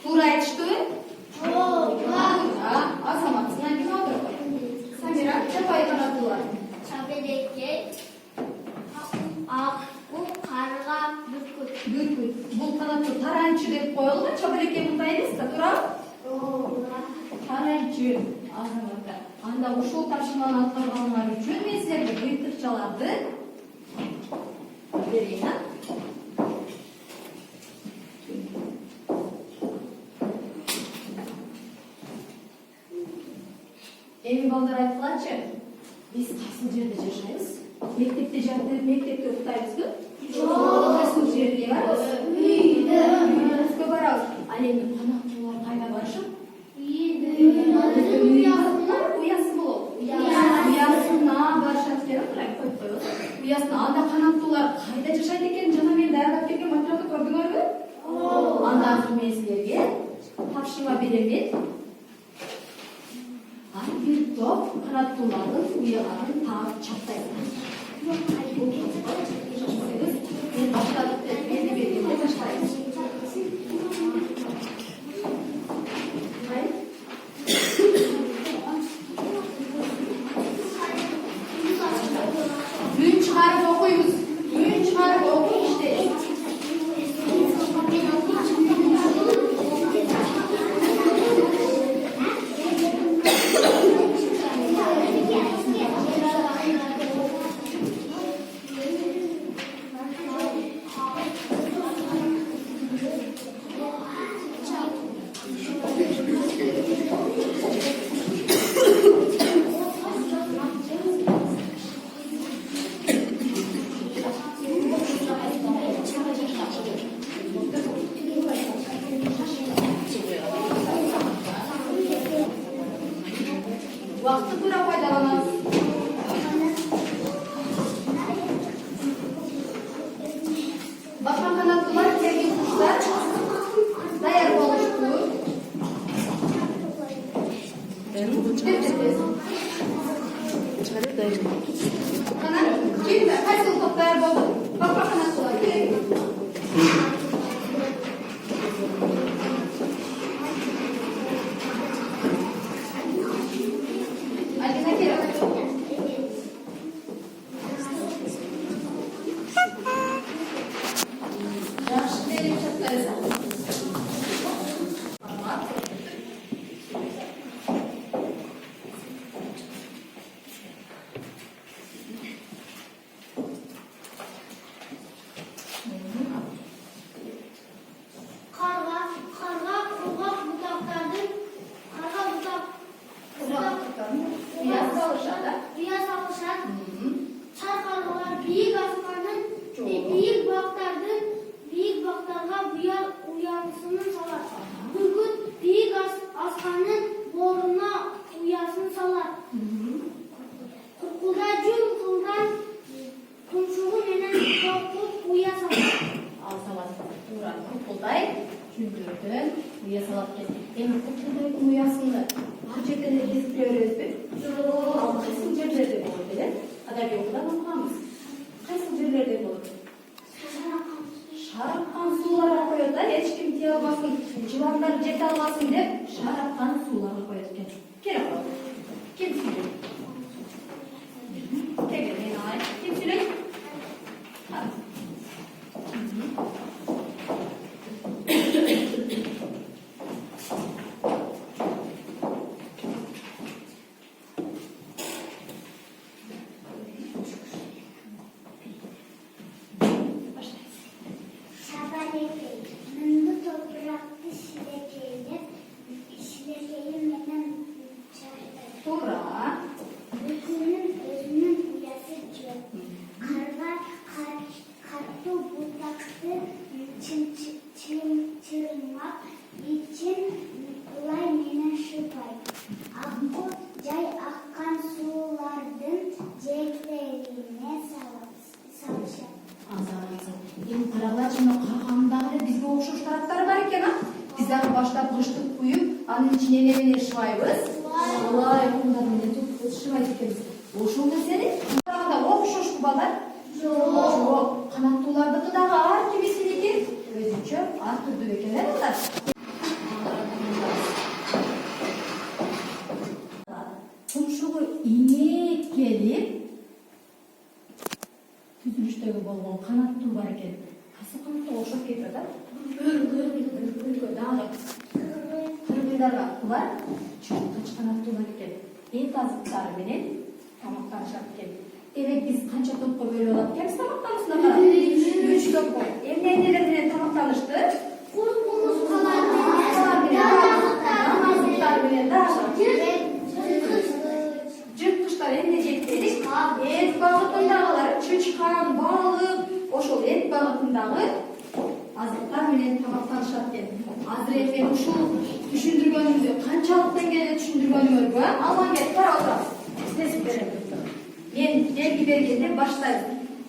Туура айтыштыбы? Туура. Азаматсың, ким алдырып кой. Самира, жапайы канаттуулар. Чабедекке, ак, карга, бүркүт. Бүркүт. Бул канаттуу таранчы деп коюлган. Чабелекке мындай эмес да, туурабы? Туура. Таранчы. Азаматтар. Анда ушул тапшырманы аткарганыңар үчүн мен силерге быйыртыкчаларды берейин, а? Эми балдар айткылачы, биз кайсыл жерде жашайбыз? Мектепте жатып, мектепте уктайбызбы? Жок. Кайсыл жерге барабыз? Үйдө. Үйүбүзгө барабыз. Ал эми канаттуулар кайда барышат? Үйдө. Уясы болот. Уясына барышат деп атат, коюп коебуз. Уясына анда канаттуулар кайда жашайт экен? Жана мен даярдап келген материалды көрдүңөрбү? Анда азыр мен силерге тапшырма беремин. Bir top kanatlıların uyaların tağı çatlayın. Ben başladık da belli belirle başlayın. Hayır. Gün çıkarıp okuyuz. Gün çıkarıp okuyun işte. Vakti pura faydalanamız. Bakma kanatlılar, sevgili kuşlar, dayar oluştu. Kanat, kim de? Kaç yıl top dayar oldu? Bakma kanatlılar, gelin. Hadi ne gerek? Yaxşı verip çatlarsa. Karga, kurbağa budaklardan, karga budak, Uyas alışar da. Uyas alışan, çar kargalar büyük asmanın, büyük baklardan, büyük baklarga uyansını salar. Bugün büyük aslanın boruna uyasını salar. Kurkulda cüm kıldan, kumşuğu menen korkup uya salar. Alsalar. Turan kukulday. Çünkürdün. Uyas alıp kes. Emi kukuldayın uyasını. Var жерде kesip görüyoruz. Al kaysıl yerlerde olur bile. Adabi okudan okumamız. Kaysıl yerlerde olur? Şarapkan sulara koyuyor da hiç kim tiye almasın, civanlar jete almasın dep şarapkan sulara koyuyor eкен. Kere koyuyor. Kim söylüyor? Tekrar yine ay. Kim söylüyor? Münlü topraklı şilekeyi menen Tuğra. Bükünün özünün uyası çok. Karga kartı budaktı çırmak için kolay menen şıpay. Akbu cay akkan sulardın ceklerine salışar. Endi qarag'lachini qarag'andagы bizga o'xshash taraftari bor ekan, a? Biz ham boshlab g'ishtni quyib, aning ichine nemeni ishlaymiz. Voy, bundan menga to'p ishlaydi ekanmiz. O'shunda seni qarag'anda o'xshash balar? Yo'q. Qanotlardagidaги har kimisiniki o'zicha har turda ekan, ular. болгон канаттуу бар экен. Кайсы канатка окшоп кетип атат? Дагы кыргыйларга булар чоң канаттуулар экен. Эт азыктары менен тамактанышат экен. Демек биз канча топко бөлүп алып келебиз тамактанышына карап? 3 топко. Эмнелер менен тамактанышты? Куркумузкалар менен жырткычтар эмне жеп дедик? Эт багытындагылар чычкан, балык, ошол эт багытындагы азыктар менен тамактанышат экен. Азыр мен ушул түшүндүргөнүмдү канчалык деңгээлде түшүндүргөнүмөргө алган келип карап отурабыз. Тест берем. Мен белги бергенде баштайбыз.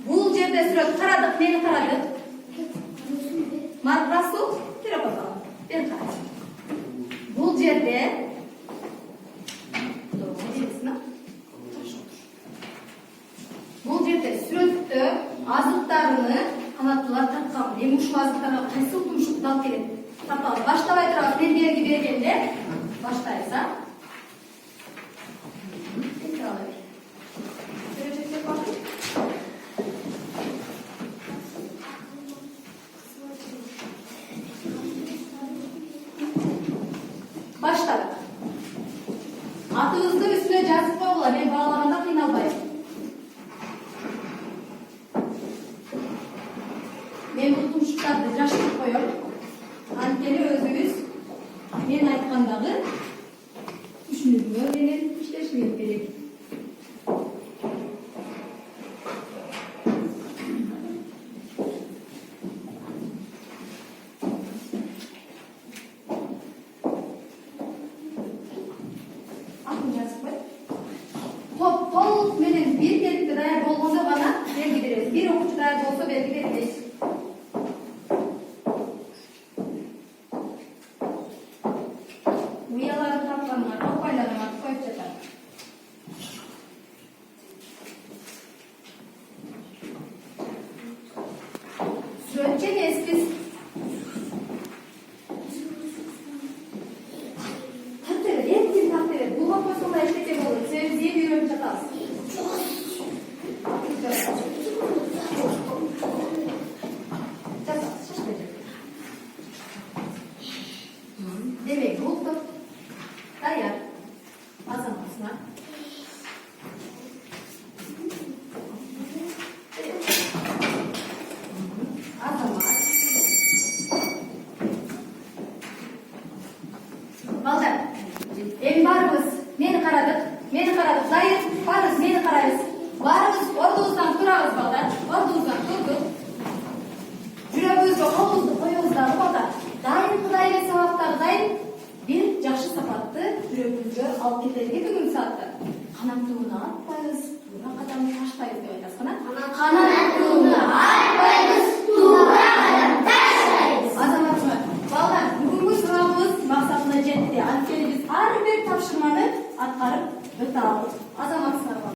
Бул жерде сүрөт карадык, мени карадык. Расул, кирип аталам. Мен карайм. Бул жерде сүрөттө азыктарыны канаттуулар тарткан. Эми ушул азыктарга кайсы тумшук алып келет? Тапалы. Баштабай турабыз. Мен белги бергенде баштайбыз, а? Başladık. Atınızda üstüne жазып койгула, мен багалаганда кыйналбайм. Men bu тумшуктарды жаштырып коем. Анткени өзүңүз мен айткандагы түшүнүгүңөр менен иштешиңиз керек. Толук менен биргеликте даяр болгондо гана белги беребиз. Бир окуучу даяр болсо белги бербейбиз. Уяларды тапканга таппайларыңа коюп жатат. Сүрөтчү эмеспиз. Булга койсоң да эчтеке болот. Себеби эми үйрөнүп жатабыз. Демек, бул топ даяр. Азаматсына. Азамат. Балдар, эми барыбыз мени карадык, дайыр, барыбыз мени карайбыз. Барыбыз ордубуздан турабыз, балдар. Ордубуздан турдук. Жүрөгүбүзгө колубузду коебуз дагы, балдар. Дайым Кудай эле сабактагы дайым бир жакшы сапатты жүрөгүбүзгө алып кетели бүгүнкү саатта. Канаттууна атпайбыз, туура кадамды таштайбыз деп айтасыз, канаттууна